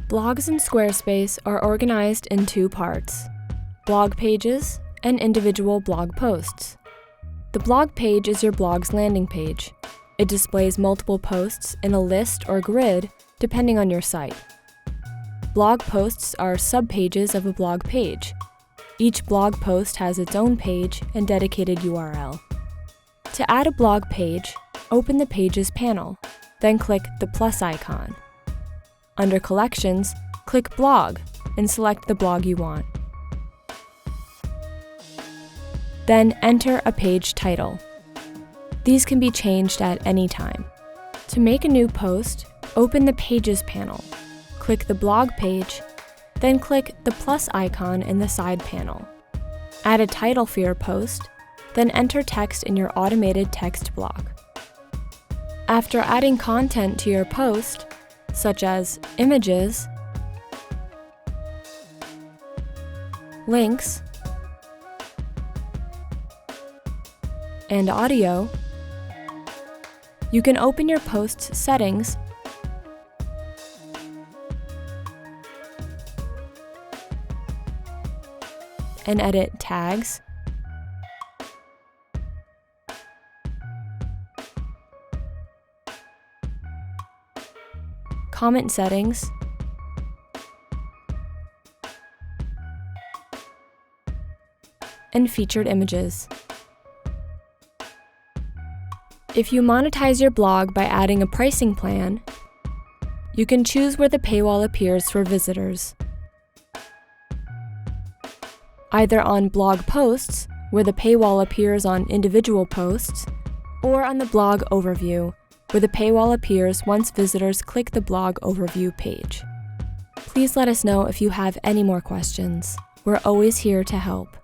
Blogs in Squarespace are organized in two parts: blog pages and individual blog posts. The blog page is your blog's landing page. It displays multiple posts in a list or grid depending on your site. Blog posts are subpages of a blog page. Each blog post has its own page and dedicated URL. To add a blog page, open the Pages panel, then click the plus icon. Under Collections, click Blog and select the blog you want. Then enter a page title. These can be changed at any time. To make a new post, open the Pages panel, click the blog page, then click the plus icon in the side panel. Add a title for your post, then enter text in your automated text block. After adding content to your post, such as images, links, and audio, you can open your post's settings and edit tags, comment settings, and featured images. If you monetize your blog by adding a pricing plan, you can choose where the paywall appears for visitors. Either on blog posts, where the paywall appears on individual posts, or on the blog overview, where the paywall appears once visitors click the blog overview page. Please let us know if you have any more questions. We're always here to help.